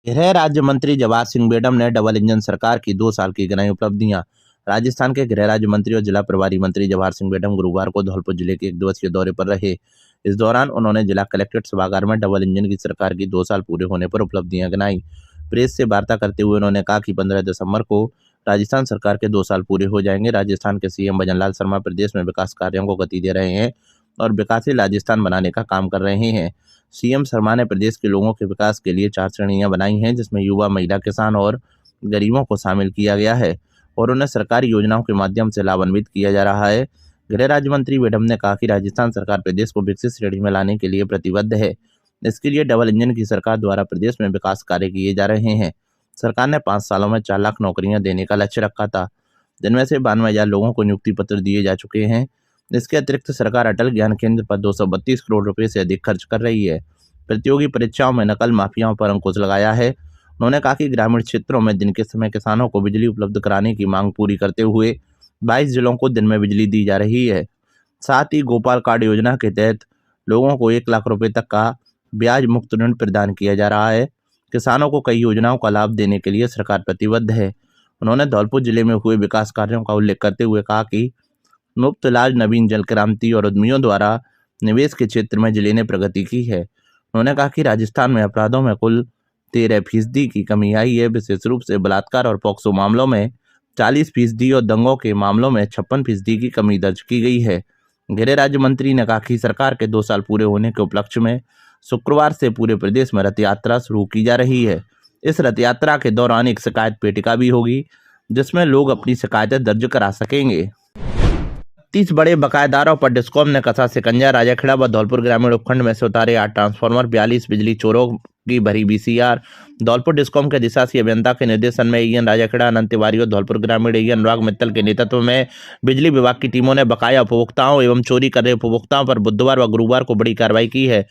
गृह राज्य मंत्री जवाहर सिंह बेडम ने डबल इंजन सरकार की 2 साल की गिनाई उपलब्धियां। राजस्थान के गृह राज्य मंत्री और जिला प्रभारी मंत्री जवाहर सिंह बेडम गुरुवार को धौलपुर जिले के 1 दिवसीय दौरे पर रहे। इस दौरान उन्होंने जिला कलेक्ट्रेट सभागार में डबल इंजन की सरकार की 2 साल पूरे होने पर उपलब्धियां गिनाई। प्रेस से वार्ता करते हुए उन्होंने कहा कि 15 दिसंबर को राजस्थान सरकार के 2 साल पूरे हो जाएंगे। राजस्थान के सीएम भजनलाल शर्मा प्रदेश में विकास कार्यों को गति दे रहे हैं और विकासशील राजस्थान बनाने का काम कर रहे हैं। सीएम शर्मा ने प्रदेश के लोगों के विकास के लिए 4 श्रेणियां बनाई हैं, जिसमें युवा, महिला, किसान और गरीबों को शामिल किया गया है और उन्हें सरकारी योजनाओं के माध्यम से लाभान्वित किया जा रहा है। गृह राज्य मंत्री बेडम ने कहा कि राजस्थान सरकार प्रदेश को विकसित श्रेणी में लाने के लिए प्रतिबद्ध है। इसके लिए डबल इंजन की सरकार द्वारा प्रदेश में विकास कार्य किए जा रहे हैं। सरकार ने 5 सालों में 4 लाख नौकरियां देने का लक्ष्य रखा था, जिनमें से 92,000 लोगों को नियुक्ति पत्र दिए जा चुके हैं। इसके अतिरिक्त सरकार अटल ज्ञान केंद्र पर 232 करोड़ रुपए से अधिक खर्च कर रही है। प्रतियोगी परीक्षाओं में नकल माफियाओं पर अंकुश लगाया है। उन्होंने कहा कि ग्रामीण क्षेत्रों में दिन के समय किसानों को बिजली उपलब्ध कराने की मांग पूरी करते हुए 22 जिलों को दिन में बिजली दी जा रही है। साथ ही गोपाल कार्ड योजना के तहत लोगों को 1 लाख रुपए तक का ब्याज मुक्त ऋण प्रदान किया जा रहा है। किसानों को कई योजनाओं का लाभ देने के लिए सरकार प्रतिबद्ध है। उन्होंने धौलपुर जिले में हुए विकास कार्यों का उल्लेख करते हुए कहा कि मुफ्त इलाज, नवीन जल क्रांति और उद्यमियों द्वारा निवेश के क्षेत्र में जिले ने प्रगति की है। उन्होंने कहा कि राजस्थान में अपराधों में कुल 13% की कमी आई है। विशेष रूप से बलात्कार और पॉक्सो मामलों में 40% और दंगों के मामलों में 56% की कमी दर्ज की गई है। गृह राज्य मंत्री ने कहा कि सरकार के 2 साल पूरे होने के उपलक्ष्य में शुक्रवार से पूरे प्रदेश में रथ यात्रा शुरू की जा रही है। इस रथ यात्रा के दौरान एक शिकायत पेटिका भी होगी, जिसमें लोग अपनी शिकायतें दर्ज करा सकेंगे। 30 बड़े बकायेदारों पर डिस्कॉम ने कसा शिकंजा। राजाखेड़ा व धौलपुर ग्रामीण उपखंड में से उतारे 8 ट्रांसफार्मर, 42 बिजली चोरों की भरी बीसीआर। धौलपुर डिस्कॉम के अधिशासी अभियंता के निर्देशन में एईएन राजाखेड़ा, अनंत तिवारी और धौलपुर ग्रामीण एईएन अनुराग मित्तल के नेतृत्व में बिजली विभाग की टीमों ने बकाया उपभोक्ताओं एवं चोरी कर रहे उपभोक्ताओं पर बुधवार व गुरुवार को बड़ी कार्रवाई की है।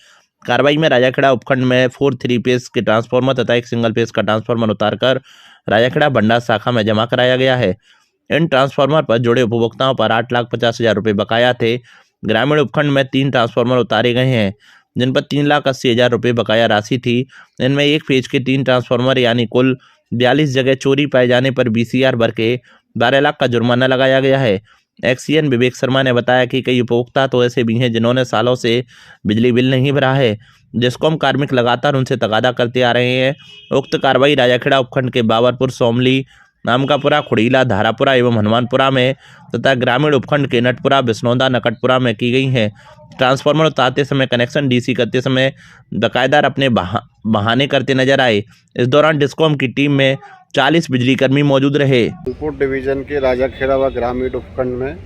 कार्रवाई में राजाखेड़ा उपखंड में 4 3 फेज के ट्रांसफार्मर तथा 1 सिंगल फेज का ट्रांसफार्मर उतारकर राजाखेड़ा भंडार शाखा में जमा कराया गया है। इन ट्रांसफार्मर पर जुड़े उपभोक्ताओं पर 8,50,000 रुपये बकाया थे। ग्रामीण उपखंड में 3 ट्रांसफार्मर उतारे गए हैं, जिन पर 3,80,000 रुपये बकाया राशि थी। इनमें 1 फेज के 3 ट्रांसफार्मर यानी कुल 42 जगह चोरी पाए जाने पर बीसीआर भर के 12 लाख का जुर्माना लगाया गया है। एक्सीएन विवेक शर्मा ने बताया कि कई उपभोक्ता तो ऐसे भी हैं जिन्होंने सालों से बिजली बिल नहीं भरा है। डिस्कॉम कार्मिक लगातार उनसे तगादा करते आ रहे हैं। उक्त कार्रवाई राजाखेड़ा उपखंड के बाबरपुर, सोमली, नामकापुरा, खुड़ीला, धारापुरा एवं हनुमानपुरा में तथा ग्रामीण उपखंड के नटपुरा, बिस्नौदा, नकटपुरा में की गई है। ट्रांसफार्मर उतारते समय, कनेक्शन डीसी करते समय बकायेदार अपने बहाने करते नजर आए। इस दौरान डिस्कॉम की टीम में 40 बिजलीकर्मी मौजूद रहे। धौलपुर डिवीजन के राजाखेड़ा व ग्रामीण उपखंड में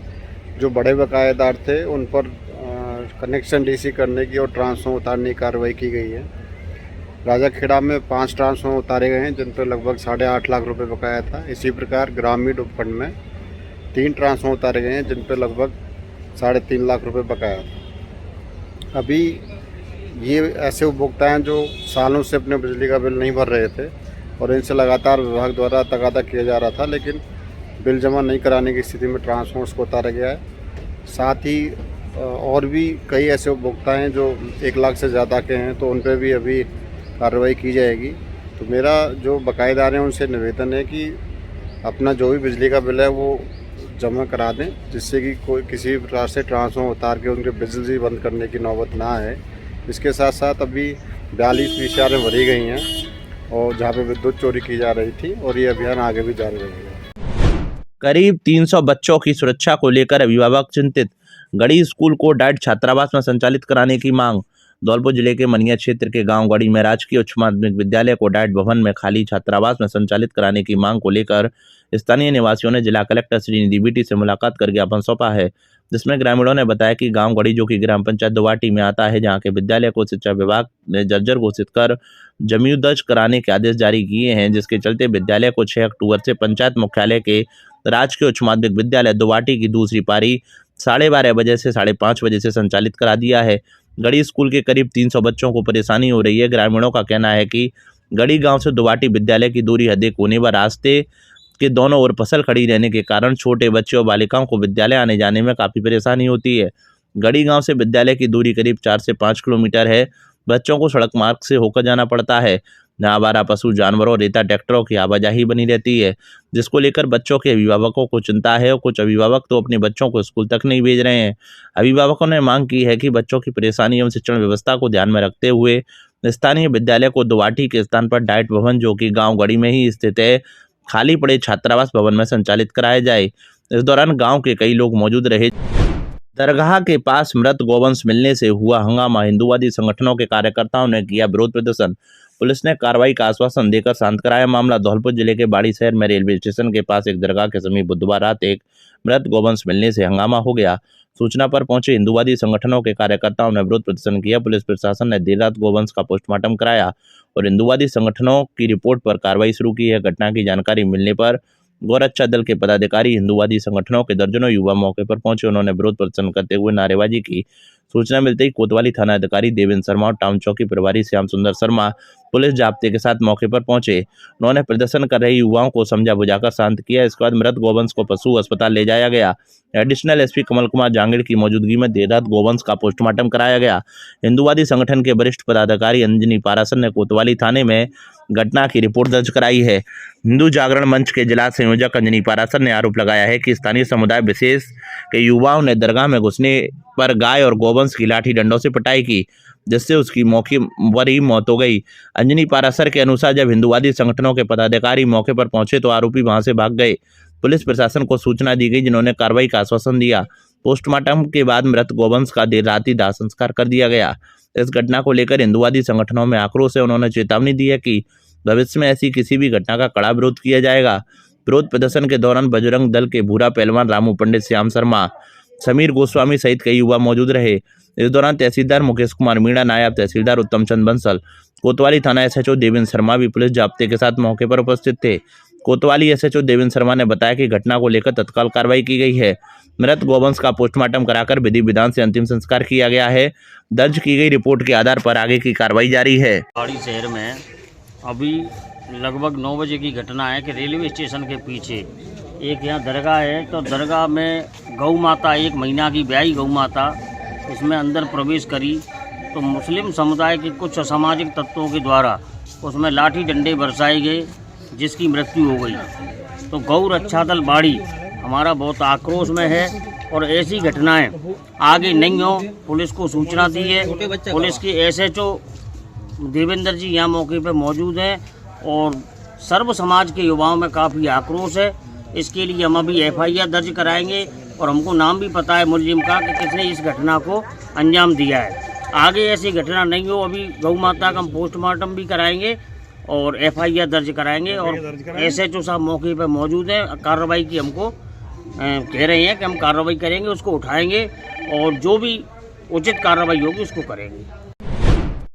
जो बड़े बकायेदार थे उन पर कनेक्शन डीसी करने की और ट्रांसफार्मर उतारने की कार्रवाई की गई है। राजाखेड़ा में 5 ट्रांसफार्मर उतारे गए हैं, जिन पर लगभग 8.5 लाख रुपए बकाया था। इसी प्रकार ग्रामीण उपखंड में 3 ट्रांसफार्मर उतारे गए हैं, जिन पर लगभग 3.5 लाख रुपए बकाया था। अभी ये ऐसे उपभोक्ता हैं जो सालों से अपने बिजली का बिल नहीं भर रहे थे और इनसे लगातार विभाग द्वारा तगादा किया जा रहा था, लेकिन बिल जमा नहीं कराने की स्थिति में ट्रांसफार्मर्स को उतारा गया है। साथ ही और भी कई ऐसे उपभोक्ता हैं जो 1 लाख से ज़्यादा के हैं, तो उन पर भी अभी कार्रवाई की जाएगी। तो मेरा जो बकायेदार हैं उनसे निवेदन है कि अपना जो भी बिजली का बिल है वो जमा करा दें, जिससे कि कोई किसी भी प्रकार से ट्रांसफार्मर उतार के उनके बिजली बंद करने की नौबत ना आए। इसके साथ साथ अभी 42 बीसीआर भरी गई हैं और जहाँ पे विद्युत चोरी की जा रही थी, और ये अभियान आगे भी जारी रहेगा। करीब 300 बच्चों की सुरक्षा को लेकर अभिभावक चिंतित। गढ़ी स्कूल को डाइट छात्रावास में संचालित कराने की मांग। धौलपुर जिले के मनिया क्षेत्र के गांव गढ़ी में राजकीय उच्च माध्यमिक विद्यालय को डाइट भवन में खाली छात्रावास में संचालित कराने की मांग को लेकर स्थानीय निवासियों ने जिला कलेक्टर श्रीनिधि बीटी से मुलाकात कर ज्ञापन सौंपा है, जिसमें ग्रामीणों ने बताया कि गांव गढ़ी, जो कि ग्राम पंचायत दुवाटी में आता है, जहां के विद्यालय को शिक्षा विभाग ने जर्जर घोषित कर जमीन दर्ज कराने के आदेश जारी किए हैं, जिसके चलते विद्यालय को 6 अक्टूबर से पंचायत मुख्यालय के राजकीय उच्च माध्यमिक विद्यालय दुवाटी की दूसरी पारी 12:30 बजे से 5:30 बजे से संचालित करा दिया है। गढ़ी स्कूल के करीब 300 बच्चों को परेशानी हो रही है। ग्रामीणों का कहना है कि गढ़ी गांव से दुवाटी विद्यालय की दूरी अधिक होने व रास्ते के दोनों ओर फसल खड़ी रहने के कारण छोटे बच्चों और बालिकाओं को विद्यालय आने जाने में काफ़ी परेशानी होती है। गढ़ी गांव से विद्यालय की दूरी करीब 4 से 5 किलोमीटर है। बच्चों को सड़क मार्ग से होकर जाना पड़ता है। जहां आवारा पशु, जानवरों और रेता ट्रैक्टरों की आवाजाही बनी रहती है, जिसको लेकर बच्चों के अभिभावकों को चिंता है और कुछ अभिभावक तो अपने बच्चों को स्कूल तक नहीं भेज रहे हैं। अभिभावकों ने मांग की है कि बच्चों की परेशानी एवं शिक्षण व्यवस्था को ध्यान में रखते हुए स्थानीय विद्यालय को दुवाटी के स्थान पर डाइट भवन, जो कि गाँव गढ़ी में ही स्थित है, खाली पड़े छात्रावास भवन में संचालित कराया जाए। इस दौरान गांव के कई लोग मौजूद रहे। दरगाह के पास मृत गौवंश मिलने से हुआ हंगामा, हिंदूवादी संगठनों के कार्यकर्ताओं ने किया विरोध प्रदर्शन। पुलिस ने कार्रवाई का आश्वासन देकर शांत कराया मामला। धौलपुर जिले के बाड़ी शहर में रेलवे स्टेशन के पास एक दरगाह के समीप बुधवार रात एक मृत गौवंश मिलने से हंगामा हो गया। सूचना पर पहुंचे हिंदूवादी संगठनों के कार्यकर्ताओं ने विरोध प्रदर्शन किया। पुलिस प्रशासन ने देर रात गौवंश का पोस्टमार्टम कराया और हिंदूवादी संगठनों की रिपोर्ट पर कार्रवाई शुरू की है। घटना की जानकारी मिलने पर गौरक्षा दल के पदाधिकारी, हिंदूवादी संगठनों के दर्जनों युवा मौके पर पहुंचे। उन्होंने विरोध प्रदर्शन करते हुए नारेबाजी की। सूचना मिलते ही कोतवाली थाना अधिकारी देवेंद्र शर्मा और टाउन चौकी प्रभारी श्याम सुंदर शर्मा पुलिस जाब्ते के साथ मौके पर पहुंचे। उन्होंने प्रदर्शन कर रहे युवाओं को समझा बुझाकर शांत किया। इसके बाद मृत गौवंश को पशु अस्पताल ले जाया गया। एडिशनल एसपी कमल कुमार जांगिड़ की मौजूदगी में देर रात गौवंश का पोस्टमार्टम कराया गया। हिंदूवादी संगठन के वरिष्ठ पदाधिकारी अंजनी पारासर ने कोतवाली थाने में घटना की रिपोर्ट दर्ज कराई है। हिंदू जागरण मंच के जिला संयोजक अंजनी पारासर ने आरोप लगाया है कि स्थानीय समुदाय विशेष के युवाओं ने दरगाह में घुसने पर गाय और गौवंश की लाठी डंडों से पिटाई की, जिससे उसकी मौके पर ही मौत हो गई। अंजनी पारासर के अनुसार जब हिंदूवादी संगठनों के पदाधिकारी मौके पर पहुंचे तो आरोपी वहां से भाग गए। पुलिस प्रशासन को सूचना दी गई, जिन्होंने कार्रवाई का आश्वासन दिया। पोस्टमार्टम के बाद मृत गौवंश का देर रात ही दाह संस्कार कर दिया गया। इस घटना को लेकर हिंदूवादी संगठनों में आक्रोश है। उन्होंने चेतावनी दी है कि भविष्य में ऐसी किसी भी घटना का कड़ा विरोध किया जाएगा। विरोध प्रदर्शन के दौरान बजरंग दल के भूरा पहलवान रामू पंडित, श्याम शर्मा, समीर गोस्वामी सहित कई युवा मौजूद रहे। इस दौरान तहसीलदार मुकेश कुमार मीणा, नायब तहसीलदार उत्तम चंद बंसल, कोतवाली थाना एसएचओ देवेंद्र शर्मा भी पुलिस जाब्ते के साथ मौके पर उपस्थित थे। कोतवाली एसएचओ देवेंद्र शर्मा ने बताया कि घटना को लेकर तत्काल कार्रवाई की गई है। मृत गौवंश का पोस्टमार्टम कराकर विधि विधान से अंतिम संस्कार किया गया है। दर्ज की गई रिपोर्ट के आधार पर आगे की कार्रवाई जारी है। बाड़ी शहर में अभी लगभग 9 बजे की घटना है कि रेलवे स्टेशन के पीछे एक यहाँ दरगाह है, तो दरगाह में गौ माता, 1 महीना की ब्याही गौ माता उसमें अंदर प्रवेश करी, तो मुस्लिम समुदाय के कुछ असामाजिक तत्वों के द्वारा उसमें लाठी डंडे बरसाए गए, जिसकी मृत्यु हो गई। तो गौ रक्षा दल बाड़ी हमारा बहुत आक्रोश में है और ऐसी घटनाएं आगे नहीं हो, पुलिस को सूचना दी है। पुलिस के एसएचओ देवेंद्र जी यहाँ मौके पर मौजूद हैं और सर्व समाज के युवाओं में काफ़ी आक्रोश है। इसके लिए हम अभी एफआईआर दर्ज कराएंगे और हमको नाम भी पता है मुलजिम का कि किसने इस घटना को अंजाम दिया है। आगे ऐसी घटना नहीं हो, अभी गौ माता का हम पोस्टमार्टम भी कराएंगे और एफआईआर दर्ज कराएंगे और एसएचओ साहब मौके पर मौजूद हैं। कार्रवाई की हमको कह रहे हैं कि हम कार्रवाई करेंगे, उसको उठाएंगे और जो भी उचित कार्रवाई होगी उसको करेंगे।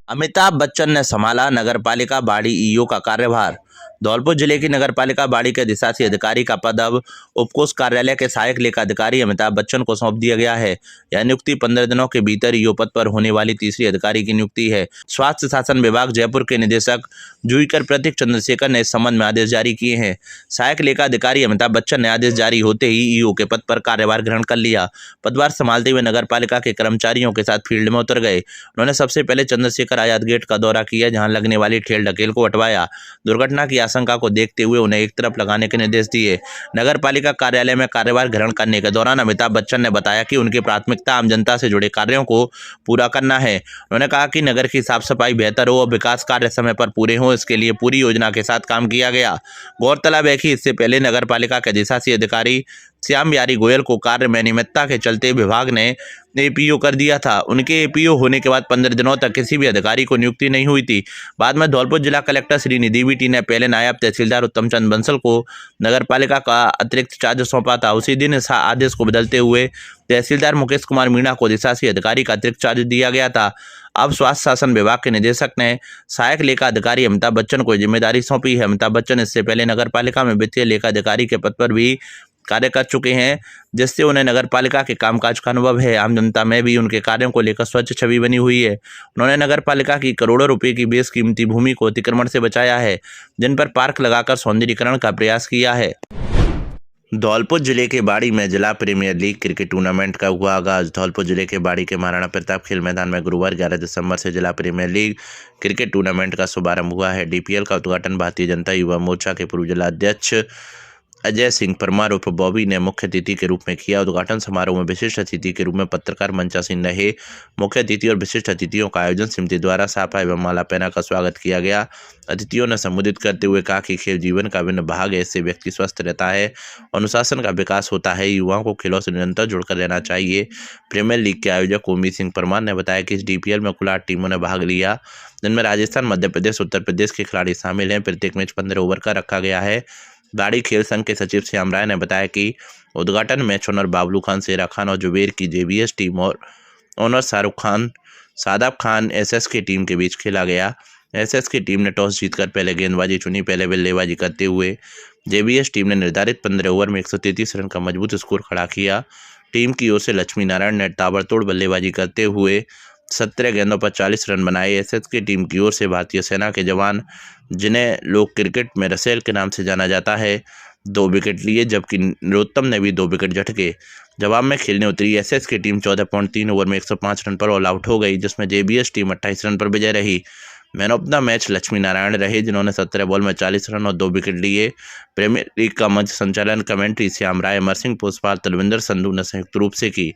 अमिताभ बच्चन ने संभाला नगरपालिका बाड़ी ईओ का कार्यभार। धौलपुर जिले की नगरपालिका बाड़ी के अधिशासी अधिकारी का पद अब उपकोष कार्यालय के सहायक लेखाधिकारी अमिताभ बच्चन को सौंप दिया गया है। यह नियुक्ति 15 दिनों के भीतर ईओ पद पर होने वाली तीसरी अधिकारी की नियुक्ति है। स्वास्थ्य शासन विभाग जयपुर के निदेशक जूईकर प्रतीक चंद्रशेखर ने इस संबंध में आदेश जारी किए हैं। सहायक लेखाधिकारी अमिताभ बच्चन ने आदेश जारी होते ही ईओ के पद पर कार्यभार ग्रहण कर लिया। पदभार संभालते हुए नगरपालिका के कर्मचारियों के साथ फील्ड में उतर गए। उन्होंने सबसे पहले चंद्रशेखर आजाद गेट का दौरा किया, जहां लगने वाली ठेल ढकेल को हटवाया। दुर्घटना की आशंका को देखते हुए उन्हें एक तरफ लगाने के निर्देश दिए। नगरपालिका कार्यालय में कार्यभार ग्रहण करने के दौरान अमिताभ बच्चन ने बताया कि उनकी प्राथमिकता आम जनता से जुड़े कार्यों को पूरा करना है। उन्होंने कहा कि नगर की साफ सफाई बेहतर हो और विकास कार्य समय पर पूरे हों, इसके लिए पूरी योजना के साथ काम किया गया। गौरतलब है कि इससे पहले नगरपालिका के अधिशासी अधिकारी श्याम बिहारी गोयल को कार्य में अनियमितता के चलते विभाग ने एपीओ कर दिया था। उनके एपीओ होने के बाद 15 दिनों तक किसी भी अधिकारी को नियुक्ति नहीं हुई थी। बाद में धौलपुर जिला कलेक्टर श्री निधि वीटी ने पहले नायब तहसीलदार उत्तम चंद बंसल को नगरपालिका का अतिरिक्त चार्ज सौंपा था। उसी दिन इस आदेश को बदलते हुए तहसीलदार मुकेश कुमार मीणा को अधिशासी अधिकारी का अतिरिक्त चार्ज दिया गया था। अब स्वास्थ्य शासन विभाग के निदेशक ने सहायक लेखा अधिकारी अमिताभ बच्चन को जिम्मेदारी सौंपी है। अमिताभ बच्चन इससे पहले नगरपालिका में वित्तीय लेखा अधिकारी के पद पर भी कार्य कर चुके हैं, जिससे उन्हें नगरपालिका के कामकाज का अनुभव है। आम जनता में भी उनके कार्यों को लेकर स्वच्छ छवि बनी हुई है। उन्होंने नगरपालिका की करोड़ों रुपए की बेशकीमती भूमि को अतिक्रमण से बचाया है, जिन पर पार्क लगाकर सौंदर्यीकरण का प्रयास किया है। धौलपुर जिले के बाड़ी में जिला प्रीमियर लीग क्रिकेट टूर्नामेंट का हुआ आगाज। धौलपुर जिले के बाड़ी के महाराणा प्रताप खेल मैदान में गुरुवार 11 दिसंबर से जिला प्रीमियर लीग क्रिकेट टूर्नामेंट का शुभारंभ हुआ है। डीपीएल का उद्घाटन भारतीय जनता युवा मोर्चा के पूर्व जिला अध्यक्ष अजय सिंह परमार उर्फ बॉबी ने मुख्य अतिथि के रूप में किया। उद्घाटन समारोह में विशिष्ट अतिथि के रूप में पत्रकार मंचासीन रहे। मुख्य अतिथि और विशिष्ट अतिथियों का आयोजन समिति द्वारा साफा एवं माला पहना का स्वागत किया गया। अतिथियों ने संबोधित करते हुए कहा कि खेल जीवन का अभिन्न भाग है, इससे व्यक्ति स्वस्थ रहता है, अनुशासन का विकास होता है, युवाओं को खेलों से निरंतर जुड़कर रहना चाहिए। प्रीमियर लीग के आयोजक ओमी सिंह परमार ने बताया कि इस डीपीएल में कुल 8 टीमों ने भाग लिया, जिनमें राजस्थान, मध्य प्रदेश, उत्तर प्रदेश के खिलाड़ी शामिल हैं। प्रत्येक मैच 15 ओवर का रखा गया है। बाड़ी खेल संघ के सचिव श्याम राय ने बताया कि उद्घाटन मैच ओनर बाबलू खान, शेरा खान और जुबेर की जेबीएस टीम और ओनर शाहरुख खान, सादाब खान एसएस की टीम के बीच खेला गया। एसएस की टीम ने टॉस जीतकर पहले गेंदबाजी चुनी। पहले बल्लेबाजी करते हुए जेबीएस टीम ने निर्धारित 15 ओवर में 133 रन का मजबूत स्कोर खड़ा किया। टीम की ओर से लक्ष्मी नारायण ने ताबड़तोड़ बल्लेबाजी करते हुए 17 गेंदों पर 40 रन बनाए। एसएस की टीम की ओर से भारतीय सेना के जवान, जिन्हें लोग क्रिकेट में रसेल के नाम से जाना जाता है, 2 विकेट लिए, जबकि नरोत्तम ने भी 2 विकेट झटके। जवाब में खेलने उतरी एसएस की टीम 14.3 ओवर में 105 रन पर ऑल आउट हो गई, जिसमें जेबीएस टीम 28 रन पर विजय रही। Man of the match Lakshmi Narayan रहे, जिन्होंने 17 बॉल में 40 रन और 2 विकेट लिए। प्रीमियर लीग का मंच संचालन कमेंट्री श्याम राय, अमर सिंह पोसपाल, तलविंदर संधू ने संयुक्त रूप से की।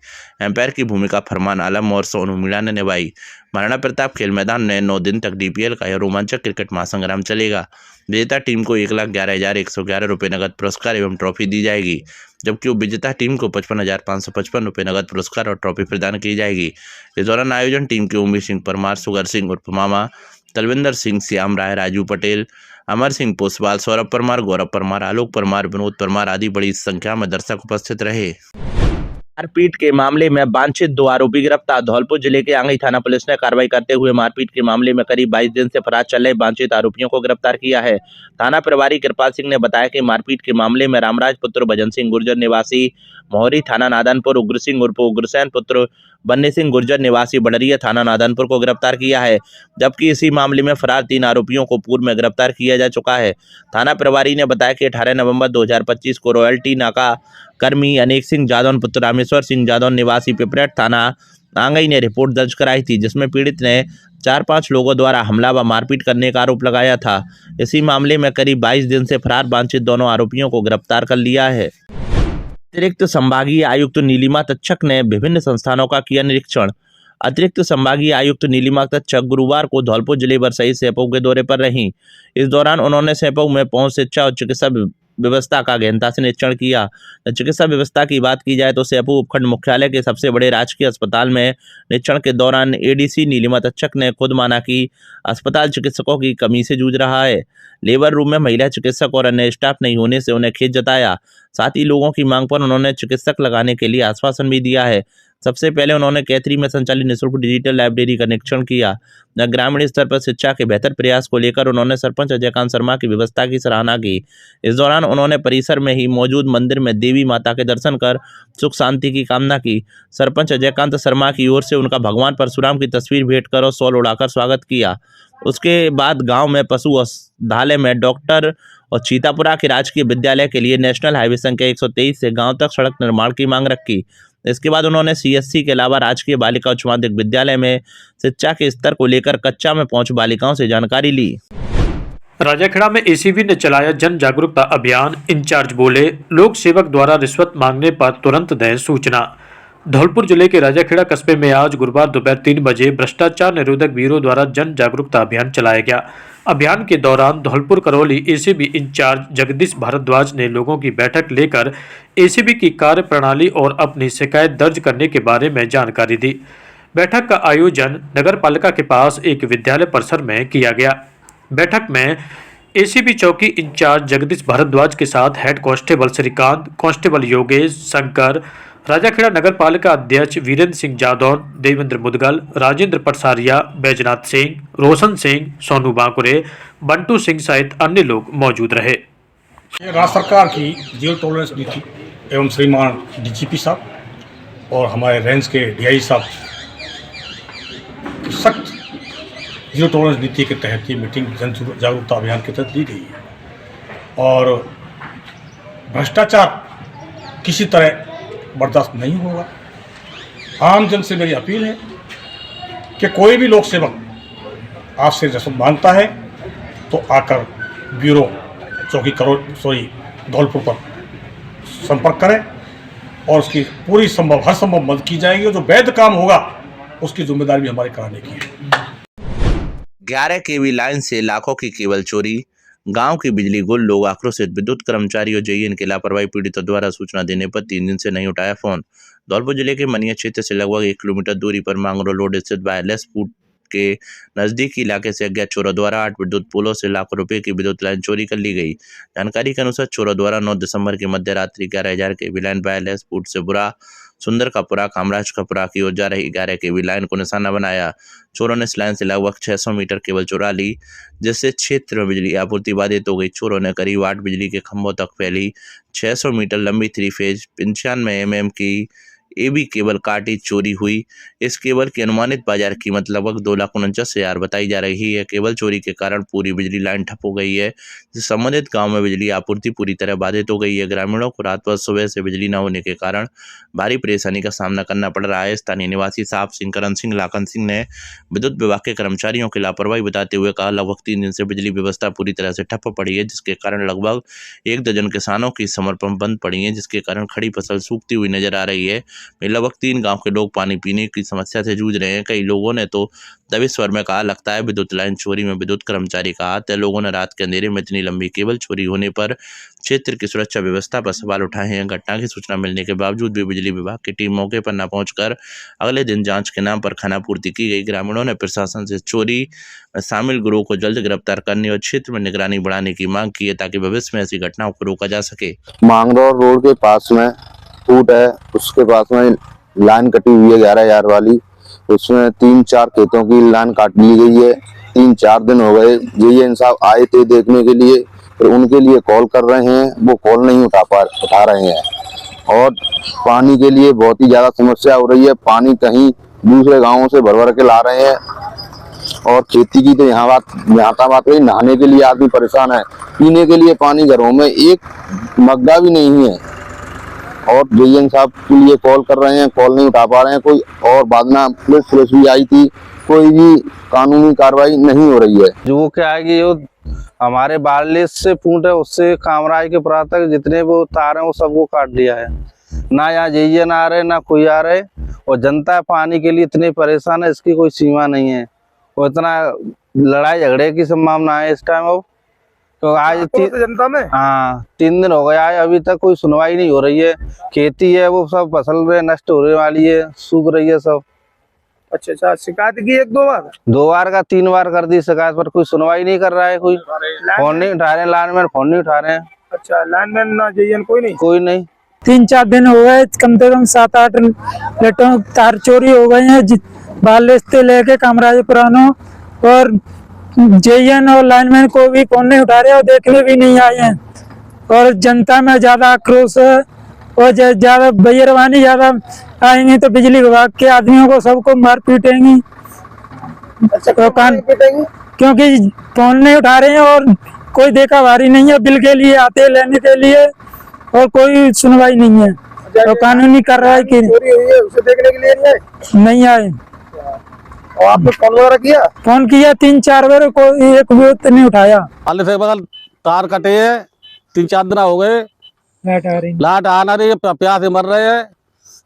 एम्पायर की भूमिका फरमान आलम और सोनू मीणा ने निभाई। महाराणा प्रताप खेल मैदान में 9 दिन तक डीपीएल का यह रोमांचक क्रिकेट महासंग्राम चलेगा। विजेता टीम को 1,11,111 रुपये नगद पुरस्कार एवं ट्रॉफी दी जाएगी, जबकि उपविजेता टीम को 55,555 रुपये नगद पुरस्कार और ट्रॉफी प्रदान की जाएगी। इस दौरान आयोजन टीम के ओमी सिंह परमार, सुगर सिंह उर्फ मामा, तलविंदर सिंह, श्याम राय, राजू पटेल, अमर सिंह पोसपाल, सौरभ परमार, गौरव परमार, आलोक परमार, विनोद परमार आदि बड़ी संख्या में दर्शक उपस्थित रहे। मारपीट के मामले में वांछित 2 आरोपी गिरफ्तार। धौलपुर जिले के आंगई थाना पुलिस ने कार्रवाई करते हुए मारपीट के मामले में करीब 22 दिन से फरार चल रहे वांछित आरोपियों को गिरफ्तार किया है। थाना प्रभारी कृपाल सिंह ने बताया कि मारपीट के मामले में रामराज पुत्र भजन सिंह गुर्जर निवासी मोहरी थाना नादनपुर, उग्र सिंह उर्फ उग्रसेन पुत्र बन्नी सिंह गुर्जर निवासी बडरिया थाना नादनपुर को गिरफ्तार किया है, जबकि इसी मामले में फरार 3 आरोपियों को पूर्व में गिरफ्तार किया जा चुका है। थाना प्रभारी ने बताया कि 18 नवंबर 2025 को रॉयल्टी नाका कर्मी अनेक सिंह जादौन पुत्र रामेश्वर सिंह जादौन निवासी पिपरेट थाना आंगई ने रिपोर्ट दर्ज कराई थी, जिसमें पीड़ित ने 4-5 लोगों द्वारा हमला व मारपीट करने का आरोप लगाया था। इसी मामले में करीब 22 दिन से फरार वांछित दोनों आरोपियों को गिरफ्तार कर लिया है। अतिरिक्त संभागीय आयुक्त नीलिमा तच्छक ने विभिन्न संस्थानों का किया निरीक्षण। अतिरिक्त संभागीय आयुक्त नीलिमा तच्छक गुरुवार को धौलपुर जिले भर सहित सेपऊ के दौरे पर रहीं। इस दौरान उन्होंने सेपऊ में पहुंच शिक्षा और चिकित्सा व्यवस्था का गहनता से निरीक्षण किया। चिकित्सा व्यवस्था की बात की जाए तो सेपऊ उपखंड मुख्यालय के सबसे बड़े राजकीय अस्पताल में निरीक्षण के दौरान एडीसी नीलिमा तच्छक ने खुद माना कि अस्पताल चिकित्सकों की कमी से जूझ रहा है। लेबर रूम में महिला चिकित्सक और अन्य स्टाफ नहीं होने से उन्हें खेद जताया। साथ ही लोगों की मांग पर उन्होंने चिकित्सक लगाने के लिए आश्वासन भी दिया है। सबसे पहले उन्होंने कैथरी में संचालित निःशुल्क डिजिटल लाइब्रेरी का निरीक्षण किया। ग्रामीण स्तर पर शिक्षा के बेहतर प्रयास को लेकर उन्होंने सरपंच अजयकांत शर्मा की व्यवस्था की सराहना की। इस दौरान उन्होंने परिसर में ही मौजूद मंदिर में देवी माता के दर्शन कर सुख शांति की कामना की। सरपंच अजयकांत शर्मा की ओर से उनका भगवान परशुराम की तस्वीर भेंट कर और शॉल उड़ाकर स्वागत किया। उसके बाद गांव में पशु औषधालय में डॉक्टर और चीतापुरा के राजकीय विद्यालय के लिए नेशनल हाईवे संख्या 123 से गांव तक सड़क निर्माण की मांग रखी। इसके बाद उन्होंने सीएससी के अलावा राजकीय बालिका उच्च माध्यमिक विद्यालय में शिक्षा के स्तर को लेकर कक्षा में पहुंच बालिकाओं से जानकारी ली। राजाखेड़ा में एसीबी ने चलाया जन जागरूकता अभियान। इंचार्ज बोले, लोक सेवक द्वारा रिश्वत मांगने पर तुरंत दें सूचना। धौलपुर जिले के राजाखेड़ा कस्बे में आज गुरुवार दोपहर 3 बजे भ्रष्टाचार निरोधक ब्यूरो द्वारा जन जागरूकता अभियान चलाया गया। अभियान के दौरान धौलपुर करौली एसीबी इंचार्ज जगदीश भारद्वाज ने लोगों की बैठक लेकर एसीबी की कार्य प्रणाली और अपनी शिकायत दर्ज करने के बारे में जानकारी दी। बैठक का आयोजन नगर पालिका के पास एक विद्यालय परिसर में किया गया। बैठक में एसीबी चौकी इंचार्ज जगदीश भारद्वाज के साथ head constable Shrikant, constable Yogesh, Shankar, Rajakhera नगर पालिका अध्यक्ष वीरेंद्र सिंह जादौन, देवेंद्र मुदगल, राजेंद्र पटसारिया, बैजनाथ सिंह, रोशन सिंह, सोनू बांकुरे, बंटू सिंह सहित अन्य लोग मौजूद रहे। राज्य सरकार की जीरो टॉलरेंस नीति एवं श्रीमान डीजीपी साहब और हमारे रेंज के डीआई साहब सख्त जीरो टॉलरेंस नीति के तहत ये मीटिंग जन जागरूकता अभियान के तहत ली गई है और भ्रष्टाचार किसी तरह बर्दाश्त नहीं होगा। आम जन से मेरी अपील है कि कोई भी लोक सेवक आपसे रिश्वत मांगता है तो आकर ब्यूरो चौकी धौलपुर पर संपर्क करें और उसकी पूरी संभव हर संभव मदद की जाएगी। और जो वैध काम होगा उसकी जिम्मेदारी भी हमारी कराने की है। 11 केवी लाइन से लाखों की केबल चोरी, गांव की बिजली गुल, लोग आक्रोशित, विद्युत कर्मचारी और जेईएन के लापरवाही पीड़ितों द्वारा सूचना देने पर 3 दिन से नहीं उठाया फोन। धौलपुर जिले के मनिया क्षेत्र से लगभग 1 किलोमीटर दूरी पर मांगरो रोड स्थित वायरलेस फूड के नजदीकी इलाके से अज्ञात चोरों द्वारा 8 विद्युत पोलों से लाखों रुपए की विद्युत लाइन चोरी कर ली गई। जानकारी के अनुसार चोरों द्वारा 9 दिसंबर की मध्य रात्रि 11,000 केवी लाइन वायरलेस फूड से बुरा सुंदर कपुरा कामराज कपुरा की ओर जा रही 11 केवी लाइन को निशाना बनाया। चोरों ने इस लाइन से लगभग 600 मीटर केबल चुरा ली, जिससे क्षेत्र में बिजली आपूर्ति बाधित हो गई। चोरों ने करीब 8 बिजली के खंभों तक फैली 600 मीटर लंबी 3 फेज 95 mm की एबी केबल काटी चोरी हुई। इस केबल की अनुमानित बाजार कीमत लगभग 2,49,000 बताई जा रही है। केबल चोरी के कारण पूरी बिजली लाइन ठप हो गई है, जिससे संबंधित गांव में बिजली आपूर्ति पूरी तरह बाधित हो गई है। ग्रामीणों को रात भर सुबह से बिजली न होने के कारण भारी परेशानी का सामना करना पड़ रहा है। स्थानीय निवासी साहब सिंह, करण सिंह, लाखन सिंह ने विद्युत विभाग के कर्मचारियों की लापरवाही बताते हुए कहा, लगभग 3 दिन से बिजली व्यवस्था पूरी तरह से ठप पड़ी है, जिसके कारण लगभग 1 दर्जन किसानों की समर्पण बंद पड़ी है, जिसके कारण खड़ी फसल सूखती हुई नजर आ रही है। लगभग 3 गांव के लोग पानी पीने की समस्या से जूझ रहे हैं। कई लोगों ने तो दबे स्वर में कहा, लगता है विद्युत लाइन चोरी में विद्युत कर्मचारी का हाथ है। लोगों ने रात के अंधेरे में इतनी लंबी केबल चोरी होने पर क्षेत्र की सुरक्षा व्यवस्था पर सवाल उठाए हैं। घटना की सूचना मिलने के बावजूद भी बिजली विभाग की टीम मौके पर न पहुंचकर अगले दिन जांच के नाम पर खानापूर्ति की गई। ग्रामीणों ने प्रशासन से चोरी में शामिल गिरोह को जल्द गिरफ्तार करने और क्षेत्र में निगरानी बढ़ाने की मांग की है, ताकि भविष्य में ऐसी घटनाओं को रोका जा सके। मांगरोल रोड के पास में फूट है, उसके पास में लाइन कटी हुई है 11,000 वाली। उसमें 3-4 खेतों की लाइन काट ली गई है। 3-4 दिन हो गए। जेईएन साहब आए थे देखने के लिए, फिर उनके लिए कॉल कर रहे हैं, वो कॉल नहीं उठा रहे हैं। और पानी के लिए बहुत ही ज्यादा समस्या हो रही है। पानी कहीं दूसरे गांवों से भर के ला रहे हैं। और खेती की तो यहाँ बात रही, नहाने के लिए आदमी परेशान है। पीने के लिए पानी घरों में एक मग्गा भी नहीं है। और जेईएन साहब के लिए कॉल कर रहे हैं, कॉल नहीं उठा पा रहे हैं कोई। और बाद में पुलिस भी आई थी, कोई भी कानूनी कार्रवाई नहीं हो रही है। जो क्या है कि हमारे वायरलेस से फूट है, उससे कामराज के पुरा तक जितने वो तार हैं वो सबको काट दिया है। ना यहाँ जेईएन आ रहे, ना कोई आ रहे। और जनता पानी के लिए इतनी परेशान है, इसकी कोई सीमा नहीं है। और इतना लड़ाई झगड़े की संभावना है इस टाइम। अब तो आज जनता में 3 दिन हो गए, आज अभी तक कोई सुनवाई नहीं हो रही है। खेती है वो सब फसल नष्ट होने वाली है, सूख रही है सब। अच्छा, शिकायत की 1-2 बार? 2 बार का 3 बार कर दी शिकायत, पर कोई सुनवाई नहीं कर रहा है। कोई फोन नहीं उठा रहे हैं, लाइनमैन फोन नहीं उठा रहे हैं। अच्छा, लाइनमैन ना जेईएन कोई नहीं? 3-4 दिन हो गए, कम से कम 7-8 लेटों तार चोरी हो गए हैं, वायरलेस से लेके कामराज पुरानो। और जेईएन और लाइनमैन को भी फोन नहीं उठा रहे और देखने भी नहीं आए हैं। और जनता में ज्यादा आक्रोश है और ज्यादा बेरवानी ज्यादा आएंगे तो बिजली विभाग के आदमियों को सबको मार पीटेंगी। अच्छा, क्योंकि फोन नहीं उठा रहे हैं और कोई देखा भारी नहीं है। बिल के लिए आते हैं लेने के लिए और कोई सुनवाई नहीं है। तो कानूनी कार्रवाई की उसे देखने के लिए नहीं आए। और आपने फोन वगैरह किया? फोन किया 3-4 बार, कोई एक भी नहीं उठाया। हाल से बगल तार कटे हैं, 3-4 दिन हो गए। लाइट आ रही है, प्यासे मर रहे हैं।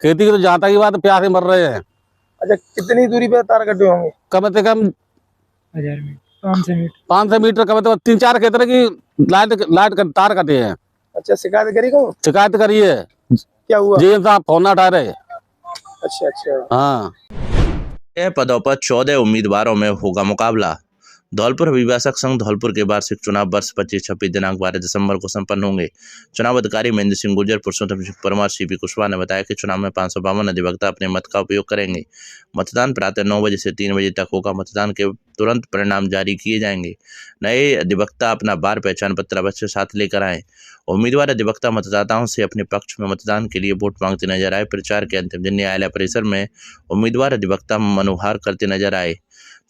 खेती की तो जहाँ तक की बात, प्यासे मर रहे हैं। अच्छा, कितनी दूरी पे तार कटे होंगे? कम से कम 500 मीटर कम से कम 3-4 खेतर की लाइट तार कटे हैं। अच्छा, शिकायत करी कौन? शिकायत करी है। क्या हुआ? जेईएन साहब फोन ना उठा रहे। अच्छा। हाँ, पदों पर 14 उम्मीदवारों में होगा मुकाबला। धौलपुर अभिभाषक संघ धौलपुर के वार्षिक चुनाव वर्ष 25-26 दिनांक 12 दिसंबर को संपन्न होंगे। चुनाव अधिकारी महेंद्र सिंह गुर्जर, पुरुषोत्तम सिंह परमार, सीपी कुशवाहा ने बताया कि चुनाव में 552 अधिवक्ता अपने मत का उपयोग करेंगे। मतदान प्रातः 9 बजे से 3 बजे तक होगा। मतदान के तुरंत परिणाम जारी किए जाएंगे। नए अधिवक्ता अपना बार पहचान पत्र अवश्य साथ लेकर आए। उम्मीदवार अधिवक्ता मतदाताओं से अपने पक्ष में मतदान के लिए वोट मांगते नजर आए। प्रचार के अंतिम दिन न्यायालय परिसर में उम्मीदवार अधिवक्ता मनोहार करते नजर आए।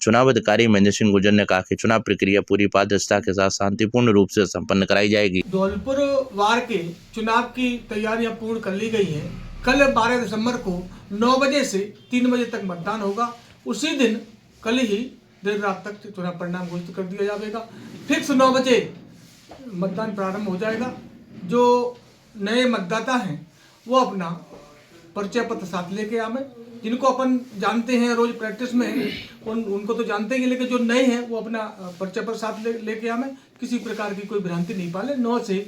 चुनाव अधिकारी महेंद्र सिंह गुर्जर ने कहा कि चुनाव प्रक्रिया पूरी पारदर्शिता के साथ शांतिपूर्ण रूप से संपन्न कराई जाएगी। धौलपुर वार्ड के चुनाव की तैयारियां पूर्ण कर ली गई हैं। कल 12 दिसंबर को 9 बजे से 3 बजे तक मतदान होगा। उसी दिन कल ही देर रात तक चुनाव परिणाम घोषित कर दिया जाएगा। फिक्स 9 बजे मतदान प्रारंभ हो जाएगा। जो नए मतदाता हैं वो अपना परिचय पत्र साथ लेके आवे। जिनको अपन जानते हैं रोज प्रैक्टिस में उनको तो जानते ही, लेकिन जो नए हैं वो अपना परिचय पत्र साथ लेके आवे। किसी प्रकार की कोई भ्रांति नहीं पाले। 9 से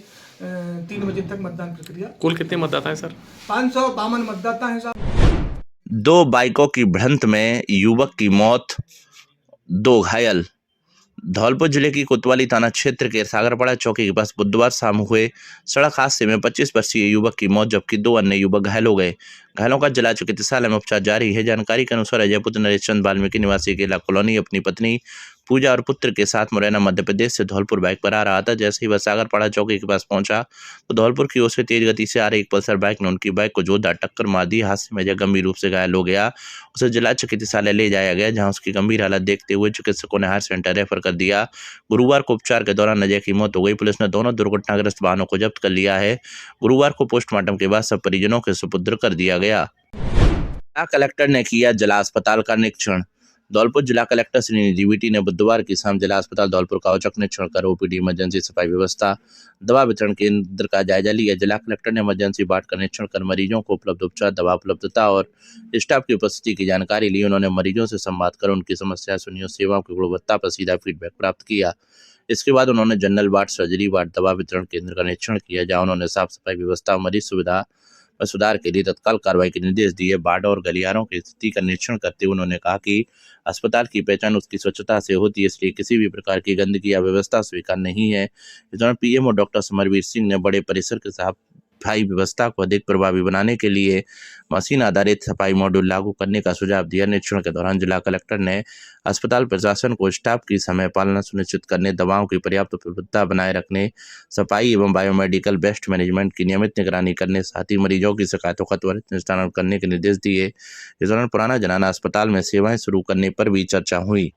3 बजे तक मतदान प्रक्रिया। कुल कितने मतदाता हैं सर? 552 मतदाता हैं साहब। 2 बाइकों की भिड़ंत में युवक की मौत, 2 घायल। धौलपुर जिले की कोतवाली थाना क्षेत्र के सागरपाड़ा चौकी के पास बुधवार शाम हुए सड़क हादसे में 25 वर्षीय युवक की मौत जबकि 2 अन्य युवक घायल हो गए। घायलों का जिला चिकित्सालय में उपचार जारी है। जानकारी के अनुसार अजय पुत्र नरेश चंद वाल्मीकि निवासी केला कॉलोनी अपनी पत्नी पूजा और पुत्र के साथ मुरैना मध्य प्रदेश से धौलपुर बाइक पर आ रहा था। जैसे ही वह सागरपाड़ा चौकी के पास पहुंचा तो धौलपुर की ओर से तेज गति से आ रही एक पल्सर बाइक ने उनकी बाइक को जोरदार टक्कर मार दी। हादसे में अजय गंभीर रूप से घायल हो गया। उसे जिला चिकित्सालय ले जाया गया जहां उसकी गंभीर हालत देखते हुए चिकित्सकों ने हायर सेंटर रेफर कर दिया। गुरुवार को उपचार के दौरान अजय की मौत हो गई। पुलिस ने दोनों दुर्घटनाग्रस्त वाहनों को जब्त कर लिया है। गुरुवार को पोस्टमार्टम के बाद सब परिजनों के सुपुर्द कर दिया गया। जिला कलेक्टर ने किया जिला अस्पताल का निरीक्षण। धौलपुर जिला कलेक्टर श्री निधि वीटी ने बुधवार की शाम जिला अस्पताल धौलपुर का औचक निरीक्षण कर ओपीडी, इमरजेंसी, सफाई व्यवस्था, दवा वितरण केंद्र का जायजा लिया। जिला कलेक्टर ने इमरजेंसी वार्ड का निरीक्षण कर मरीजों को उपलब्ध उपचार, दवा उपलब्धता और स्टाफ की उपस्थिति की जानकारी ली। उन्होंने मरीजों से संवाद कर उनकी समस्या सुनी और सेवाओं की गुणवत्ता पर सीधा फीडबैक प्राप्त किया। इसके बाद उन्होंने जनरल वार्ड, सर्जरी वार्ड, दवा वितरण केंद्र का निरीक्षण किया जहाँ उन्होंने साफ सफाई व्यवस्था और मरीज सुविधा में सुधार के लिए तत्काल कार्रवाई के निर्देश दिए। वार्ड और गलियारों की स्थिति का निरीक्षण करते हुए उन्होंने कहा कि अस्पताल की पहचान उसकी स्वच्छता से होती है, इसलिए किसी भी प्रकार की गंदगी या व्यवस्था स्वीकार नहीं है। इस दौरान पीएमओ डॉक्टर समरवीर सिंह ने बड़े परिसर के सफाई व्यवस्था को अधिक प्रभावी बनाने के लिए मशीन आधारित सफाई मॉड्यूल लागू करने का सुझाव दिया। निरीक्षण के दौरान जिला कलेक्टर ने अस्पताल प्रशासन को स्टाफ की समय पालना सुनिश्चित करने, दवाओं की पर्याप्त उपलब्धता बनाए रखने, सफाई एवं बायोमेडिकल वेस्ट मैनेजमेंट की नियमित निगरानी करने, साथ ही मरीजों की शिकायतों का त्वरित निस्तारण करने के निर्देश दिए। इस दौरान पुराना जनाना अस्पताल में सेवाएं शुरू करने पर भी चर्चा हुई।